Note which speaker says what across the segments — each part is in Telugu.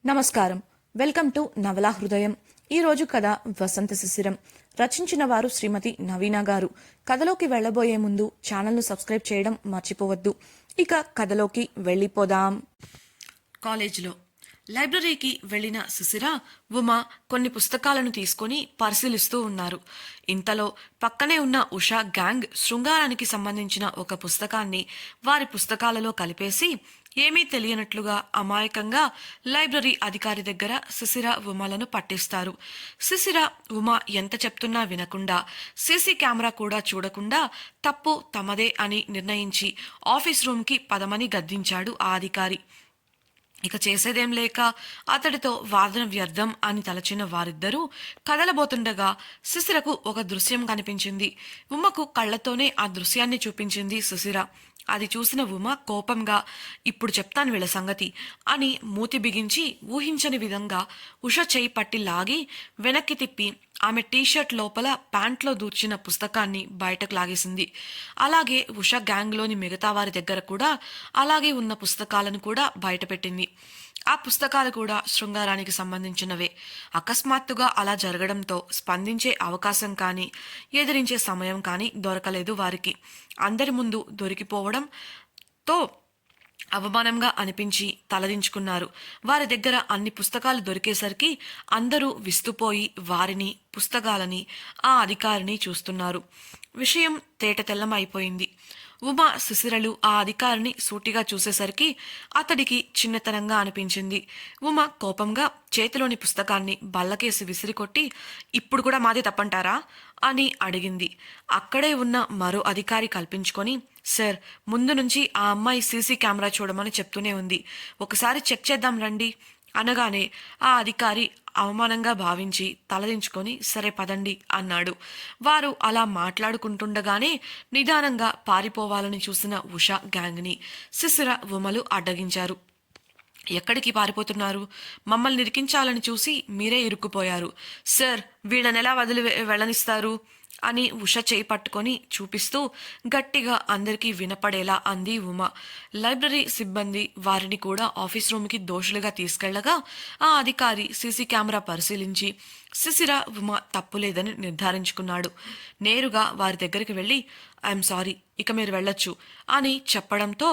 Speaker 1: నమస్కారం. వెల్కమ్ టు నవలా హృదయం. ఈరోజు కథ వసంత శిశిరం. రచించిన వారు శ్రీమతి నవీన గారు. కథలోకి వెళ్లబోయే ముందు ఛానల్ను సబ్స్క్రైబ్ చేయడం మర్చిపోవద్దు. ఇక కథలోకి వెళ్ళిపోదాం. కాలేజీలో లైబ్రరీకి వెళ్లిన శిశిర, ఉమా కొన్ని పుస్తకాలను తీసుకుని పరిశీలిస్తూ ఉన్నారు. ఇంతలో పక్కనే ఉన్న ఉషా గ్యాంగ్ శృంగారానికి సంబంధించిన ఒక పుస్తకాన్ని వారి పుస్తకాలలో కలిపేసి ఏమీ తెలియనట్లుగా అమాయకంగా లైబ్రరీ అధికారి దగ్గర శిశిర ఉమాలను పట్టిస్తారు. శిశిర ఉమా ఎంత చెప్తున్నా వినకుండా, సీసీ కెమెరా కూడా చూడకుండా తప్పు తమదే అని నిర్ణయించి ఆఫీస్ రూమ్కి పదమని గద్దించాడు ఆ అధికారి. ఇక చేసేదేం లేక అతడితో వాదన వ్యర్థం అని తలచిన వారిద్దరూ కదలబోతుండగా శిశిరకు ఒక దృశ్యం కనిపించింది. ఉమ్మకు కళ్లతోనే ఆ దృశ్యాన్ని చూపించింది శిశిర. అది చూసిన ఉమ కోపంగా, ఇప్పుడు చెప్తాను వీళ్ళ సంగతి అని మూతి బిగించి ఊహించని విధంగా ఉష చేయి పట్టి లాగి వెనక్కి తిప్పి ఆమె టీషర్ట్ లోపల ప్యాంట్లో దూర్చిన పుస్తకాన్ని బయటకు లాగేసింది. అలాగే ఉష గ్యాంగ్లోని మిగతా వారి దగ్గర కూడా అలాగే ఉన్న పుస్తకాలను కూడా బయటపెట్టింది. ఆ పుస్తకాలు కూడా శృంగారానికి సంబంధించినవే. అకస్మాత్తుగా అలా జరగడంతో స్పందించే అవకాశం కానీ ఎదిరించే సమయం కానీ దొరకలేదు వారికి. అందరి ముందు దొరికిపోవడంతో అవమానంగా అనిపించి తలదించుకున్నారు. వారి దగ్గర అన్ని పుస్తకాలు దొరికేసరికి అందరూ విస్తుపోయి వారిని, పుస్తకాలని, ఆ అధికారిని చూస్తున్నారు. విషయం తేటతెల్లం అయిపోయింది. ఉమా శిశిరలు ఆ అధికారిని సూటిగా చూసేసరికి అతడికి చిన్నతనంగా అనిపించింది. ఉమా కోపంగా చేతిలోని పుస్తకాన్ని బల్లకేసి విసిరికొట్టి, ఇప్పుడు కూడా మాది తప్పంటారా అని అడిగింది. అక్కడే ఉన్న మరో అధికారి కల్పించుకొని, సార్, ముందు నుంచి ఆ అమ్మాయి సీసీ కెమెరా చూడమని చెప్తూనే ఉంది, ఒకసారి చెక్ చేద్దాం రండి అనగానే ఆ అధికారి అవమానంగా భావించి తలదించుకొని సరే పదండి అన్నాడు. వారు అలా మాట్లాడుకుంటుండగానే నిదానంగా పారిపోవాలని చూసిన ఉషా గ్యాంగ్ని శిశిర ఉమలు అడ్డగించారు. ఎక్కడికి పారిపోతున్నారు? మమ్మల్ని ఇరికించాలని చూసి మీరే ఇరుక్కుపోయారు. సార్, వీళ్ళనెలా వదిలి వెళ్ళనిస్తారు అని ఉష చేయి పట్టుకొని చూపిస్తూ గట్టిగా అందరికీ వినపడేలా అంది ఉమ. లైబ్రరీ సిబ్బంది వారిని కూడా ఆఫీస్ రూమ్కి దోషులుగా తీసుకెళ్లగా ఆ అధికారి సీసీ కెమెరా పరిశీలించి శిశిర ఉమ తప్పులేదని నిర్ధారించుకున్నాడు. నేరుగా వారి దగ్గరికి వెళ్ళి, ఐఎమ్ సారీ, ఇక మీరు వెళ్ళొచ్చు అని చెప్పడంతో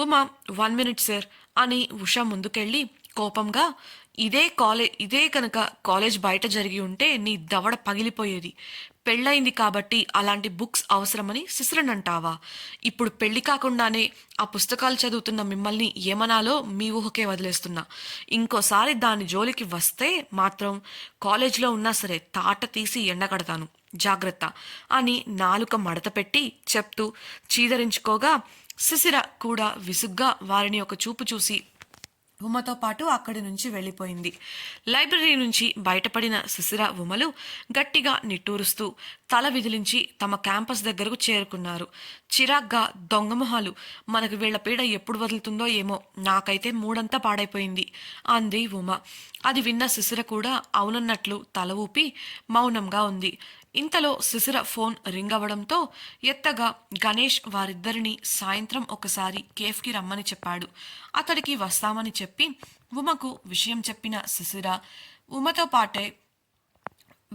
Speaker 1: ఉమ 1 minute సార్ అని ఉష ముందుకెళ్ళి కోపంగా, ఇదే కనుక కాలేజ్ బయట జరిగి ఉంటే నీ దవడ పగిలిపోయేది. పెళ్ళయింది కాబట్టి అలాంటి బుక్స్ అవసరమని శిశిరనంటావా? ఇప్పుడు పెళ్లి కాకుండానే ఆ పుస్తకాలు చదువుతున్న మిమ్మల్ని ఏమనాలో మీ ఊహకే వదిలేస్తున్నా. ఇంకోసారి దాని జోలికి వస్తే మాత్రం కాలేజ్లో ఉన్నా సరే తాట తీసి ఎండకడతాను, జాగ్రత్త అని నాలుక మడత పెట్టి చెప్తూ చీదరించుకోగా శిశిర కూడా విసుగ్గా వారిని ఒక చూపు చూసి ఉమతో పాటు అక్కడి నుంచి వెళ్ళిపోయింది. లైబ్రరీ నుంచి బయటపడిన శిశిర ఉమలు గట్టిగా నిట్టూరుస్తూ తల విదిలించి తమ క్యాంపస్ దగ్గరకు చేరుకున్నారు. చిరాగ్గా, దొంగమొహాలు, మనకు వీళ్ల పీడ ఎప్పుడు వదులుతుందో ఏమో, నాకైతే మూడంతా పాడైపోయింది అంది ఉమ. అది విన్న శిశిర కూడా అవునన్నట్లు తల ఊపి మౌనంగా ఉంది. ఇంతలో శిశిర ఫోన్ రింగ్ అవ్వడంతో ఎత్తగా గణేష్ వారిద్దరిని సాయంత్రం ఒకసారి కేఫ్కి రమ్మని చెప్పాడు. అతడికి వస్తామని చెప్పి ఉమకు విషయం చెప్పిన శిశిర ఉమతో పాటే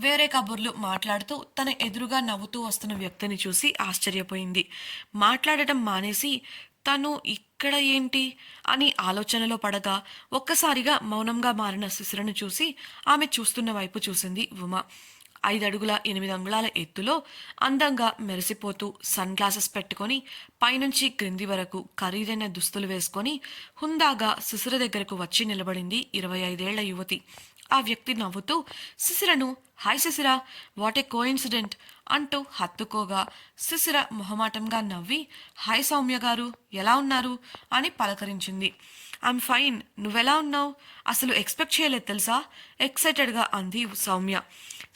Speaker 1: వేరే కబుర్లు మాట్లాడుతూ తన ఎదురుగా నవ్వుతూ వస్తున్న వ్యక్తిని చూసి ఆశ్చర్యపోయింది. మాట్లాడటం మానేసి తను ఇక్కడ ఏంటి అని ఆలోచనలో పడగా ఒక్కసారిగా మౌనంగా మారిన శిశిరను చూసి ఆమె చూస్తున్న వైపు చూసింది ఉమ. 5 అడుగుల 8 అంగుళాల ఎత్తులో అందంగా మెరిసిపోతూ సన్ గ్లాసెస్ పెట్టుకొని పైనుంచి క్రింది వరకు ఖరీదైన దుస్తులు వేసుకొని హుందాగా శిశిర దగ్గరకు వచ్చి నిలబడింది 25 ఏళ్ల యువతి. ఆ వ్యక్తి నవ్వుతూ శిశిరను, హాయ్ శిశిర, వాట్ ఏ కోఇన్సిడెంట్ అంటూ హత్తుకోగా శిశిర మొహమాటంగా నవ్వి, హాయ్ సౌమ్య గారు, ఎలా ఉన్నారు అని పలకరించింది. ఐఎమ్ ఫైన్, నువ్వెలా ఉన్నావు? అసలు ఎక్స్పెక్ట్ చేయలేదు తెలుసా, ఎక్సైటెడ్గా అంది సౌమ్య.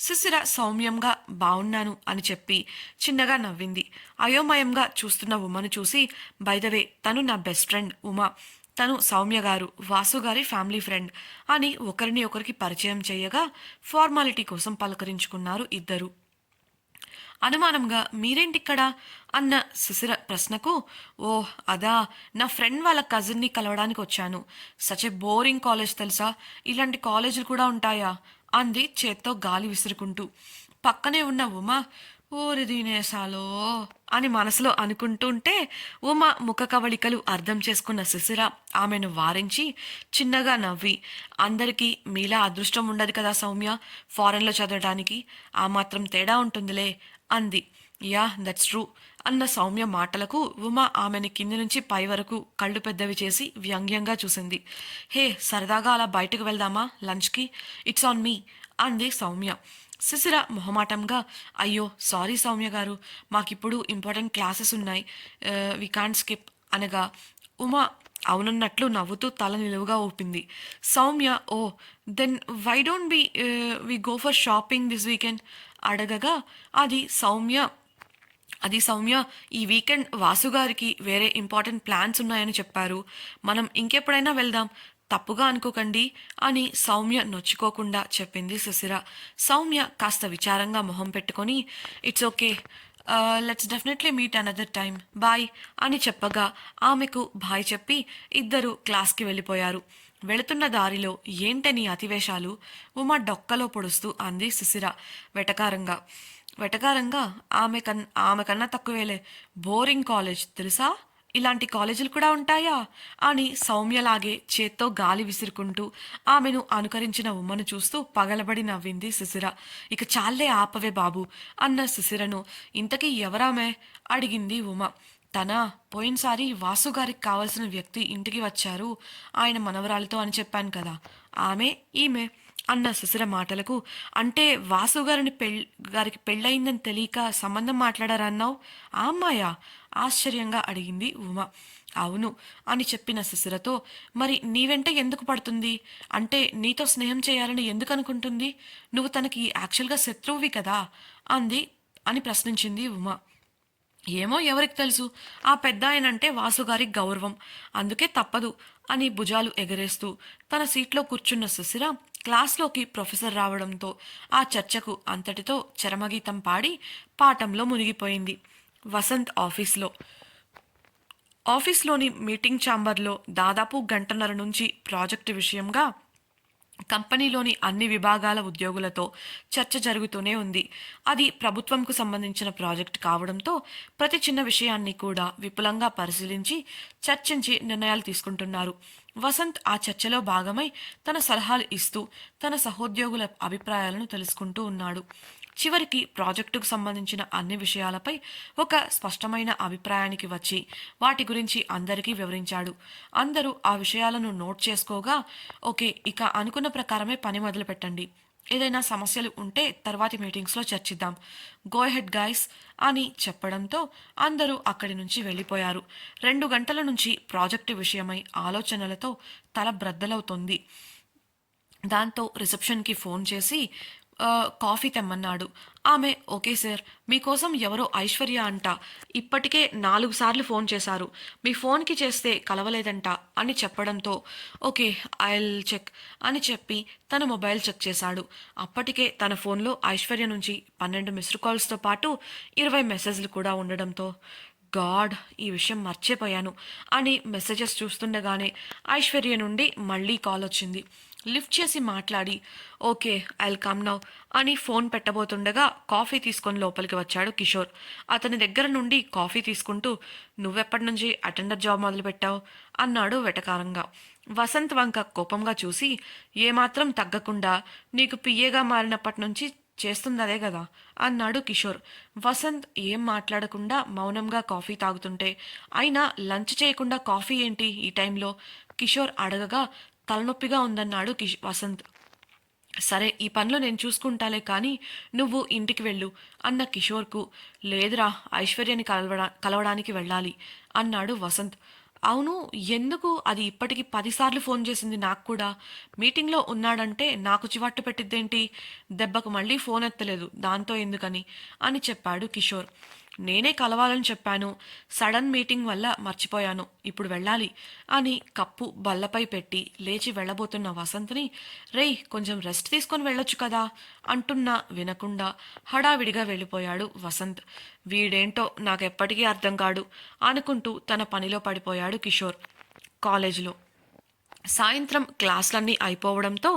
Speaker 1: శిశిర సౌమ్యంగా బావున్నాను అని చెప్పి చిన్నగా నవ్వింది. అయోమయంగా చూస్తున్న ఉమను చూసి, బై ద వే, తను నా బెస్ట్ ఫ్రెండ్ ఉమ, తను సౌమ్య గారు, వాసు గారి ఫ్యామిలీ ఫ్రెండ్ అని ఒకరిని ఒకరికి పరిచయం చేయగా ఫార్మాలిటీ కోసం పలకరించుకున్నారు ఇద్దరు. అనుమానంగా మీరేంటిక్కడ అన్న శిశిర ప్రశ్నకు, ఓహ్ అదా, నా ఫ్రెండ్ వాళ్ళ కజిన్ని కలవడానికి వచ్చాను. సచ్ ఏ బోరింగ్ కాలేజ్ తెలుసా, ఇలాంటి కాలేజీలు కూడా ఉంటాయా అంది చేత్తో గాలి విసురుకుంటూ. పక్కనే ఉన్న ఉమ, ఓరి దీనేశాలో అని మనసులో అనుకుంటుంటే ఉమ ముఖ కవళికలు అర్థం చేసుకున్న శిశిర ఆమెను వారించి చిన్నగా నవ్వి, అందరికీ మీలా అదృష్టం ఉండదు కదా సౌమ్య, ఫారెన్లో చదవడానికి ఆ మాత్రం తేడా ఉంటుందిలే అంది. యా దట్స్ ట్రూ అన్న సౌమ్య మాటలకు ఉమ ఆమెని కింది నుంచి పై వరకు కళ్ళు పెద్దవి చేసి వ్యంగ్యంగా చూసింది. హే, సరదాగా అలా బయటకు వెళ్దామా లంచ్కి, ఇట్స్ ఆన్ మీ అంది సౌమ్య. శిశిర మొహమాటంగా, అయ్యో సారీ సౌమ్య గారు, మాకిప్పుడు ఇంపార్టెంట్ క్లాసెస్ ఉన్నాయి, వి కాంట్ స్కిప్ అనగా ఉమా అవునన్నట్లు నవ్వుతూ తల నిలువుగా ఊపింది. Soumya, oh then why don't we go for shopping this weekend అడగగా, అది సౌమ్య అది సౌమ్య ఈ వీకెండ్ వాసుగారికి వేరే ఇంపార్టెంట్ ప్లాన్స్ ఉన్నాయని చెప్పారు, మనం ఇంకెప్పుడైనా వెళ్దాం, తప్పుగా అనుకోకండి అని సౌమ్య నొచ్చుకోకుండా చెప్పింది సుశిర. సౌమ్య కాస్త విచారంగా మొహం పెట్టుకొని, it's okay, let's definitely meet another time, bye అని చెప్పగా ఆమెకు బాయ్ చెప్పి ఇద్దరు క్లాస్కి వెళ్ళిపోయారు. వెళుతున్న దారిలో ఏంటని అతివేశాలు ఉమా డొక్కలో పొడుస్తూ అంది సుశిర వెటకారంగా. వెటకారంగా, ఆమెకన్నా తక్కువేలే, బోరింగ్ కాలేజ్ తెలుసా, ఇలాంటి కాలేజీలు కూడా ఉంటాయా అని సౌమ్యలాగే చేత్తో గాలి విసురుకుంటూ ఆమెను అనుకరించిన ఉమ్మను చూస్తూ పగలబడి నవ్వింది సుశిర. ఇక చాలే ఆపవే బాబు అన్న సుశిరను, ఇంతకీ ఎవరామె అడిగింది ఉమ. తన పోయినసారి వాసుగారికి కావలసిన వ్యక్తి ఇంటికి వచ్చారు ఆయన మనవరాలితో అని చెప్పాను కదా, ఆమె ఈమె అన్న సుశిర మాటలకు, అంటే వాసుగారిని గారికి పెళ్ళయిందని తెలియక సంబంధం మాట్లాడారన్నావు, ఆ అమ్మాయా ఆశ్చర్యంగా అడిగింది ఉమ. అవును అని చెప్పిన సుశిరతో, మరి నీ వెంట ఎందుకు పడుతుంది, అంటే నీతో స్నేహం చేయాలని ఎందుకు అనుకుంటుంది, నువ్వు తనకి యాక్చువల్గా శత్రువువి కదా అంది అని ప్రశ్నించింది ఉమ. ఏమో ఎవరికి తెలుసు, ఆ పెద్ద ఆయనంటే వాసుగారికి గౌరవం, అందుకే తప్పదు అని భుజాలు ఎగరేస్తూ తన సీట్లో కూర్చున్న సుశిర క్లాస్లోకి ప్రొఫెసర్ రావడంతో ఆ చర్చకు అంతటితో చరమగీతం పాడి పాఠంలో మునిగిపోయింది. వసంత్ ఆఫీస్లోని మీటింగ్ ఛాంబర్లో దాదాపు గంటన్నర నుంచి ప్రాజెక్టు విషయంగా కంపెనీలోని అన్ని విభాగాల ఉద్యోగులతో చర్చ జరుగుతూనే ఉంది. అది ప్రభుత్వంకు సంబంధించిన ప్రాజెక్ట్ కావడంతో ప్రతి చిన్న విషయాన్ని కూడా విపులంగా పరిశీలించి చర్చించి నిర్ణయాలు తీసుకుంటున్నారు. వసంత్ ఆ చర్చలో భాగమై తన సలహాలు ఇస్తూ తన సహోద్యోగుల అభిప్రాయాలను తెలుసుకుంటూ ఉన్నాడు. చివరికి ప్రాజెక్టుకు సంబంధించిన అన్ని విషయాలపై ఒక స్పష్టమైన అభిప్రాయానికి వచ్చి వాటి గురించి అందరికీ వివరించాడు. అందరూ ఆ విషయాలను నోట్ చేసుకోగా, ఓకే ఇక అనుకున్న ప్రకారమే పని మొదలు పెట్టండి, ఏదైనా సమస్యలు ఉంటే తర్వాతి మీటింగ్స్లో చర్చిద్దాం, గో హెడ్ గైస్ అని చెప్పడంతో అందరూ అక్కడి నుంచి వెళ్ళిపోయారు. 2 గంటల నుంచి ప్రాజెక్టు విషయమై ఆలోచనలతో తల బ్రద్దలవుతోంది. దాంతో రిసెప్షన్కి ఫోన్ చేసి కాఫీ తెమ్మన్నాడు. ఆమె, ఓకే సార్, మీకోసం ఎవరో ఐశ్వర్య అంట ఇప్పటికే 4 సార్లు ఫోన్ చేశారు, మీ ఫోన్కి చేస్తే కలవలేదంట అని చెప్పడంతో, ఓకే ఐల్ చెక్ అని చెప్పి తన మొబైల్ చెక్ చేశాడు. అప్పటికే తన ఫోన్లో ఐశ్వర్య నుంచి 12 మిస్డ్ కాల్స్తో పాటు 20 మెసేజ్లు కూడా ఉండడంతో, గాడ్ ఈ విషయం మర్చిపోయాను అని మెసేజెస్ చూస్తుండగానే ఐశ్వర్య నుండి మళ్ళీ కాల్ వచ్చింది. లిఫ్ట్ చేసి మాట్లాడి, ఓకే ఐల్ కమ్ నౌ అని ఫోన్ పెట్టబోతుండగా కాఫీ తీసుకొని లోపలికి వచ్చాడు కిషోర్. అతని దగ్గర నుండి కాఫీ తీసుకుంటూ, నువ్వెప్పటి నుంచి అటెండర్ జాబ్ మొదలుపెట్టావు అన్నాడు వెటకారంగా. వసంత్ వంక కోపంగా చూసి, ఏమాత్రం తగ్గకుండా నీకు పిఏగా మారినప్పటి నుంచి చేస్తుంది అదే కదా అన్నాడు కిషోర్. వసంత్ ఏం మాట్లాడకుండా మౌనంగా కాఫీ తాగుతుంటే, అయినా లంచ్ చేయకుండా కాఫీ ఏంటి ఈ టైంలో కిషోర్ అడగగా, తలనొప్పిగా ఉందన్నాడు వసంత్. సరే ఈ పనిలో నేను చూసుకుంటాలే కానీ నువ్వు ఇంటికి వెళ్ళు అన్న కిషోర్కు, లేదురా ఐశ్వర్యని కలవడానికి వెళ్ళాలి అన్నాడు వసంత్. అవును ఎందుకు, అది ఇప్పటికి 10 సార్లు ఫోన్ చేసింది నాకు కూడా, మీటింగ్లో ఉన్నాడంటే నాకు చివాట్టు పెట్టిద్దేంటి, దెబ్బకు మళ్ళీ ఫోన్ ఎత్తలేదు దాంతో ఎందుకని అని చెప్పాడు కిషోర్. నేనే కలవాలని చెప్పాను. సడన్ మీటింగ్ వల్ల మర్చిపోయాను. ఇప్పుడు వెళ్ళాలి అని కప్పు బల్లపై పెట్టి లేచి వెళ్ళబోతున్న వసంత్ని, రేయ్ కొంచెం రెస్ట్ తీసుకొని వెళ్ళొచ్చు కదా అంటున్నా వినకుండా హడావిడిగా వెళ్ళిపోయాడు వసంత్. వీడేంటో నాకెప్పటికీ అర్థం కాడు అనుకుంటూ తన పనిలో పడిపోయాడు కిషోర్. కాలేజీలో సాయంత్రం క్లాసులన్నీ అయిపోవడంతో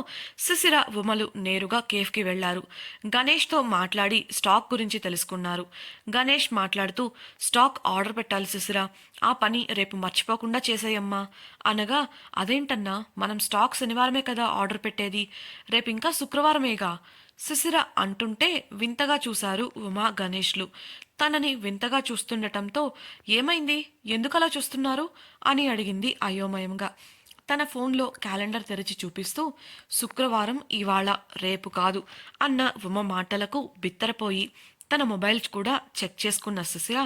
Speaker 1: శిశిర ఉమలు నేరుగా కేఫ్కి వెళ్లారు. గణేష్తో మాట్లాడి స్టాక్ గురించి తెలుసుకున్నారు. గణేష్ మాట్లాడుతూ, స్టాక్ ఆర్డర్ పెట్టాలి శిశిర, ఆ పని రేపు మర్చిపోకుండా చేసేయమ్మా అనగా, అదేంటన్నా మనం స్టాక్ శనివారమే కదా ఆర్డర్ పెట్టేది, రేపు ఇంకా శుక్రవారమేగా శిశిర అంటుంటే వింతగా చూశారు ఉమా గణేష్లు. తనని వింతగా చూస్తుండటంతో ఏమైంది, ఎందుకలా చూస్తున్నారు అని అడిగింది అయోమయంగా. తన ఫోన్లో క్యాలెండర్ తెరిచి చూపిస్తూ, శుక్రవారం ఇవాళ రేపు కాదు అన్న ఉమ మాటలకు బిత్తరపోయి తన మొబైల్ కూడా చెక్ చేసుకున్న శిశిర,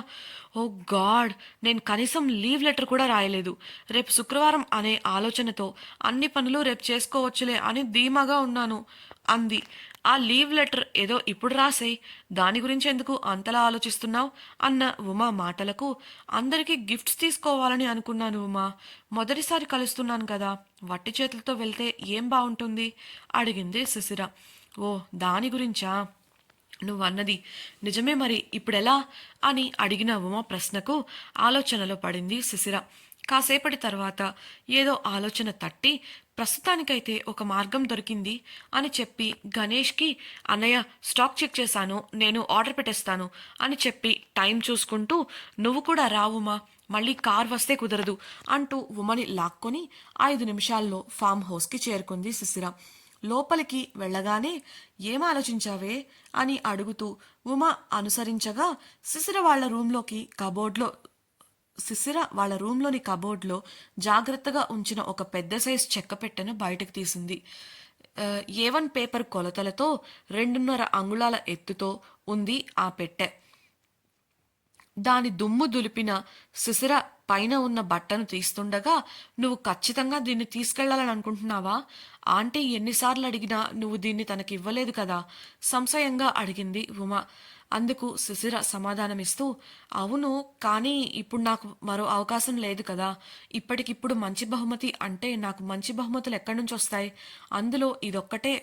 Speaker 1: ఓ గాడ్, నేను కనీసం లీవ్ లెటర్ కూడా రాయలేదు. రేపు శుక్రవారం అనే ఆలోచనతో అన్ని పనులు రేపు చేసుకోవచ్చులే అని ధీమాగా ఉన్నాను అంది. ఆ లీవ్ లెటర్ ఏదో ఇప్పుడు రాసేయ్, దాని గురించి ఎందుకు అంతలా ఆలోచిస్తున్నావు అన్న ఉమా మాటలకు, అందరికీ గిఫ్ట్స్ తీసుకోవాలని అనుకున్నాను ఉమా, మొదటిసారి కలుస్తున్నాను కదా, వట్టి చేతులతో వెళ్తే ఏం బాగుంటుంది అడిగింది శిశిర. ఓ దాని గురించా, నువ్వన్నది నిజమే, మరి ఇప్పుడెలా అని అడిగిన ఉమా ప్రశ్నకు ఆలోచనలో పడింది శిశిర. కాసేపటి తర్వాత ఏదో ఆలోచన తట్టి, ప్రస్తుతానికైతే ఒక మార్గం దొరికింది అని చెప్పి గణేష్కి, అన్నయ్య స్టాక్ చెక్ చేశాను, నేను ఆర్డర్ పెట్టేస్తాను అని చెప్పి టైం చూసుకుంటూ, నువ్వు కూడా రావుమా, మళ్ళీ కార్ వస్తే కుదరదు అంటూ ఉమని లాక్కొని 5 నిమిషాల్లో ఫామ్ హౌస్కి చేరుకుంది శిశిర. లోపలికి వెళ్ళగానే ఏం ఆలోచించావే అని అడుగుతూ ఉమ అనుసరించగా శిశిర వాళ్ళ రూమ్లోని కబోర్డ్లో జాగ్రత్తగా ఉంచిన ఒక పెద్ద సైజ్ చెక్క పెట్టెను బయటకు తీసింది. A1 పేపర్ కొలతలతో 2.5 అంగుళాల ఎత్తుతో ఉంది ఆ పెట్టె. దాని దుమ్ము దులిపిన శిశిర పైన ఉన్న బట్టను తీస్తుండగా, నువ్వు ఖచ్చితంగా దీన్ని తీసుకెళ్లాలని అనుకుంటున్నావా, ఆంటీ ఎన్నిసార్లు అడిగినా నువ్వు దీన్ని తనకి ఇవ్వలేదు కదా సంశయంగా అడిగింది ఉమ. అందుకు శిశిర సమాధానమిస్తూ, అవును, కానీ ఇప్పుడు నాకు మరో అవకాశం లేదు కదా, ఇప్పటికిప్పుడు మంచి బహుమతి అంటే నాకు మంచి బహుమతులు ఎక్కడి నుంచి వస్తాయి, అందులో ఇదొక్కటే,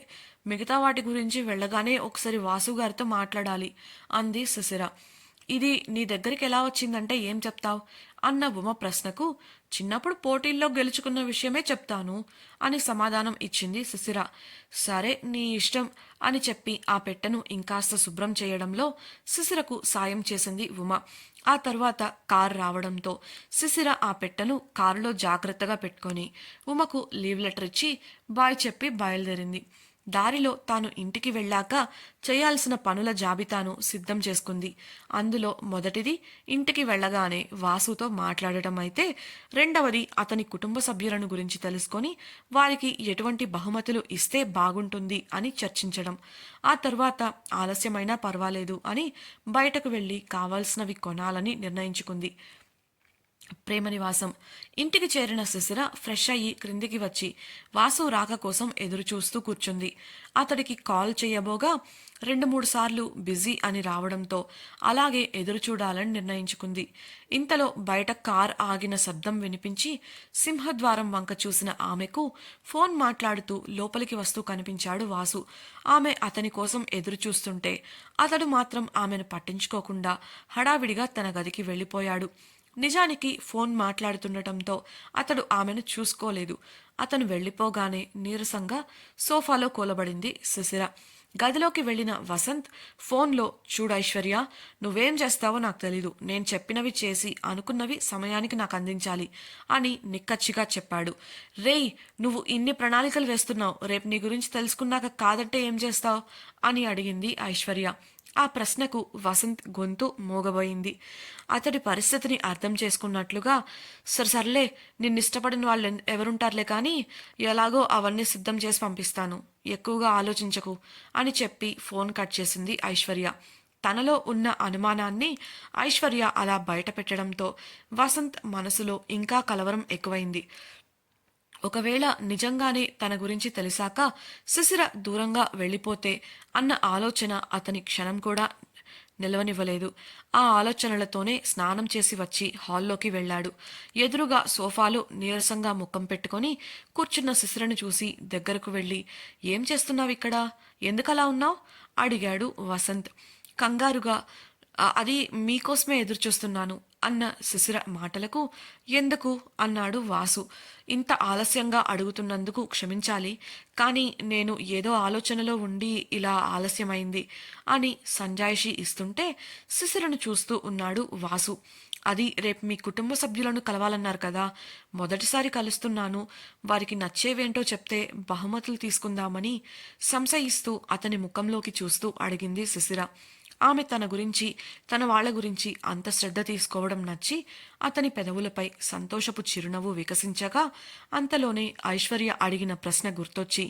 Speaker 1: మిగతా వాటి గురించి వెళ్ళగానే ఒకసారి వాసు గారితో మాట్లాడాలి అంది శిశిర. ఇది నీ దగ్గరికి ఎలా వచ్చిందంటే ఏం చెప్తావు అన్న ఉమ ప్రశ్నకు, చిన్నప్పుడు పోటీల్లో గెలుచుకున్న విషయమే చెప్తాను అని సమాధానం ఇచ్చింది శిశిర. సరే నీ ఇష్టం అని చెప్పి ఆ పెట్టెను ఇంకాస్త శుభ్రం చేయడంలో శిశిరకు సాయం చేసింది ఉమ. ఆ తర్వాత కారు రావడంతో శిశిర ఆ పెట్టెను కారులో జాగ్రత్తగా పెట్టుకొని ఉమకు లీవ్ లెటర్ ఇచ్చి బాయ్ చెప్పి బయలుదేరింది. దారిలో తాను ఇంటికి వెళ్ళాక చేయాల్సిన పనుల జాబితాను సిద్ధం చేసుకుంది. అందులో మొదటిది ఇంటికి వెళ్ళగానే వాసుతో మాట్లాడటం అయితే, రెండవది అతని కుటుంబ సభ్యులను గురించి తెలుసుకొని వారికి ఎటువంటి బహుమతులు ఇస్తే బాగుంటుంది అని చర్చించడం. ఆ తర్వాత ఆలస్యమైనా పర్వాలేదు అని బయటకు వెళ్ళి కావాల్సినవి కొనాలని నిర్ణయించుకుంది. ప్రేమనివాసం ఇంటికి చేరిన శిశిర ఫ్రెష్ అయ్యి క్రిందికి వచ్చి వాసు రాక కోసం ఎదురు చూస్తూ కూర్చుంది. అతడికి కాల్ చేయబోగా 2-3 సార్లు బిజీ అని రావడంతో అలాగే ఎదురు చూడాలని నిర్ణయించుకుంది. ఇంతలో బయట కార్ ఆగిన శబ్దం వినిపించి సింహద్వారం వంక చూసిన ఆమెకు ఫోన్ మాట్లాడుతూ లోపలికి వస్తూ కనిపించాడు వాసు. ఆమె అతని కోసం ఎదురు చూస్తుంటే అతడు మాత్రం ఆమెను పట్టించుకోకుండా హడావిడిగా తన గదికి వెళ్ళిపోయాడు. నిజానికి ఫోన్ మాట్లాడుతుండటంతో అతడు ఆమెను చూసుకోలేదు. అతను వెళ్ళిపోగానే నీరసంగా సోఫాలో కూలబడింది శిశిర. గదిలోకి వెళ్ళిన వసంత్ ఫోన్లో, చూడు ఐశ్వర్య, నువ్వేం చేస్తావో నాకు తెలీదు, నేను చెప్పినవి చేసి అనుకున్నవి సమయానికి నాకు అందించాలి అని నిక్కచ్చిగా చెప్పాడు. రేయ్, నువ్వు ఇన్ని ప్రణాళికలు వేస్తున్నావు, రేపు నీ గురించి తెలుసుకున్నాక కాదంటే ఏం చేస్తావు అని అడిగింది ఐశ్వర్య. ఆ ప్రశ్నకు వసంత్ గొంతు మూగబోయింది. అతడి పరిస్థితిని అర్థం చేసుకున్నట్లుగా, సర్లే, నిన్నిష్టపడిన వాళ్ళు ఎవరుంటారులే కానీ ఎలాగో అవన్నీ సిద్ధం చేసి పంపిస్తాను, ఎక్కువగా ఆలోచించకు అని చెప్పి ఫోన్ కట్ చేసింది ఐశ్వర్య. తనలో ఉన్న అనుమానాన్ని ఐశ్వర్య అలా బయట పెట్టడంతో వసంత్ మనసులో ఇంకా కలవరం ఎక్కువైంది. ఒకవేళ నిజంగానే తన గురించి తెలిసాక శిశిర దూరంగా వెళ్ళిపోతే అన్న ఆలోచన అతని క్షణం కూడా నిలవనివ్వలేదు. ఆ ఆలోచనలతోనే స్నానం చేసి వచ్చి హాల్లోకి వెళ్ళాడు. ఎదురుగా సోఫాలో నీరసంగా ముఖం పెట్టుకొని కూర్చున్న శిశిరను చూసి దగ్గరకు వెళ్ళి, ఏం చేస్తున్నావిక్కడ? ఎందుకలా ఉన్నావ్? అడిగాడు వసంత్ కంగారుగా. అది మీకోసమే ఎదురుచూస్తున్నాను అన్న శిశిర మాటలకు, ఎందుకు అన్నాడు వాసు. ఇంత ఆలస్యంగా అడుగుతున్నందుకు క్షమించాలి, కానీ నేను ఏదో ఆలోచనలో ఉండి ఇలా ఆలస్యమైంది అని సంజాయిషి ఇస్తుంటే శిశిరను చూస్తూ ఉన్నాడు వాసు. అది రేపు మీ కుటుంబ సభ్యులను కలవాలన్నారు కదా, మొదటిసారి కలుస్తున్నాను, వారికి నచ్చేవేంటో చెప్తే బహుమతులు తీసుకుందామని సంశయిస్తూ అతని ముఖంలోకి చూస్తూ అడిగింది శిశిర. ఆమె తన గురించి, తన వాళ్ల గురించి అంత శ్రద్ధ తీసుకోవడం నచ్చి అతని పెదవులపై సంతోషపు చిరునవ్వు వికసించగా, అంతలోనే ఐశ్వర్య అడిగిన ప్రశ్న గుర్తొచ్చి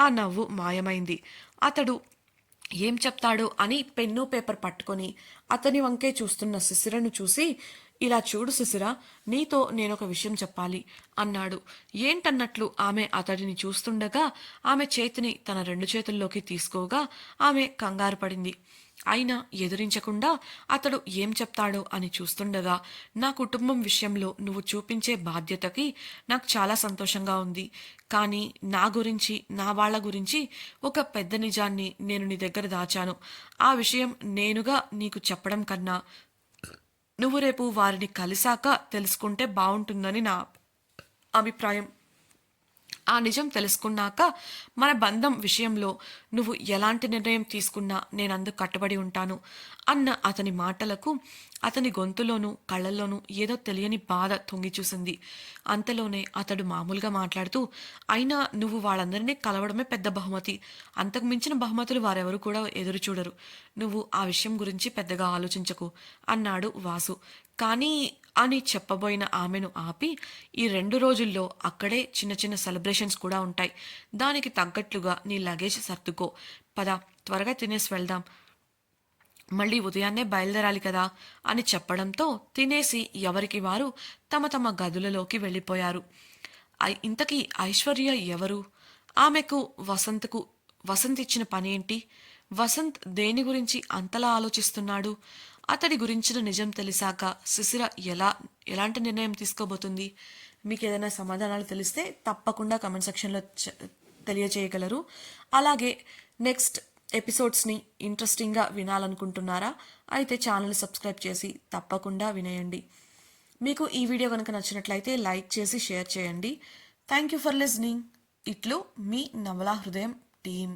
Speaker 1: ఆ నవ్వు మాయమైంది. అతడు ఏం చెప్తాడో అని పెన్ను పేపర్ పట్టుకొని అతని వంకే చూస్తున్న శిశిరను చూసి, ఇలా చూడు శిశిర, నీతో నేనొక విషయం చెప్పాలి అన్నాడు. ఏంటన్నట్లు ఆమె అతడిని చూస్తుండగా ఆమె చేతిని తన 2 చేతుల్లోకి తీసుకోగా ఆమె కంగారు పడింది. అయినా ఎదురించకుండా అతడు ఏం చెప్తాడో అని చూస్తుండగా, నా కుటుంబం విషయంలో నువ్వు చూపించే బాధ్యతకి నాకు చాలా సంతోషంగా ఉంది. కానీ నా గురించి, నా వాళ్ళ గురించి ఒక పెద్ద నిజాన్ని నేను నీ దగ్గర దాచాను. ఆ విషయం నేనుగా నీకు చెప్పడం కన్నా నువ్వు రేపు వారిని కలిసాక తెలుసుకుంటే బాగుంటుందని నా అభిప్రాయం. ఆ నిజం తెలుసుకున్నాక మన బంధం విషయంలో నువ్వు ఎలాంటి నిర్ణయం తీసుకున్నా నేనందుకు కట్టుబడి ఉంటాను అన్న అతని మాటలకు అతని గొంతులోనూ కళ్ళల్లోనూ ఏదో తెలియని బాధ తొంగి చూసింది. అంతలోనే అతడు మామూలుగా మాట్లాడుతూ, అయినా నువ్వు వాళ్ళందరినీ కలవడమే పెద్ద బహుమతి. అంతకు మించిన బహుమతులు వారెవరు కూడా ఎదురు చూడరు. నువ్వు ఆ విషయం గురించి పెద్దగా ఆలోచించకు అన్నాడు వాసు. కానీ అని చెప్పబోయిన ఆమెను ఆపి, ఈ 2 రోజుల్లో అక్కడే చిన్న చిన్న సెలబ్రేషన్స్ కూడా ఉంటాయి. దానికి తగ్గట్లుగా నీ లగేజ్ సర్దుకో. పద, త్వరగా తినేసి వెళ్దాం, మళ్ళీ ఉదయాన్నే బయలుదేరాలి కదా అని చెప్పడంతో తినేసి ఎవరికి వారు తమ తమ గదులలోకి వెళ్ళిపోయారు. ఇంతకీ ఐశ్వర్య ఎవరు? ఆమెకు వసంత్ ఇచ్చిన పని ఏంటి? వసంత్ దేని గురించి అంతలా ఆలోచిస్తున్నాడు? అతడి గురించిన నిజం తెలిసాక శిశిర ఎలాంటి నిర్ణయం తీసుకోబోతుంది? మీకు ఏదైనా సమాధానాలు తెలిస్తే తప్పకుండా కమెంట్ సెక్షన్లో తెలియచేయగలరు. అలాగే నెక్స్ట్ ఎపిసోడ్స్ని ఇంట్రెస్టింగ్గా వినాలనుకుంటున్నారా? అయితే ఛానల్ సబ్స్క్రైబ్ చేసి తప్పకుండా వినేయండి. మీకు ఈ వీడియో కనుక నచ్చినట్లయితే లైక్ చేసి షేర్ చేయండి. Thank you for listening. ఇట్లు మీ నవలా హృదయం టీమ్.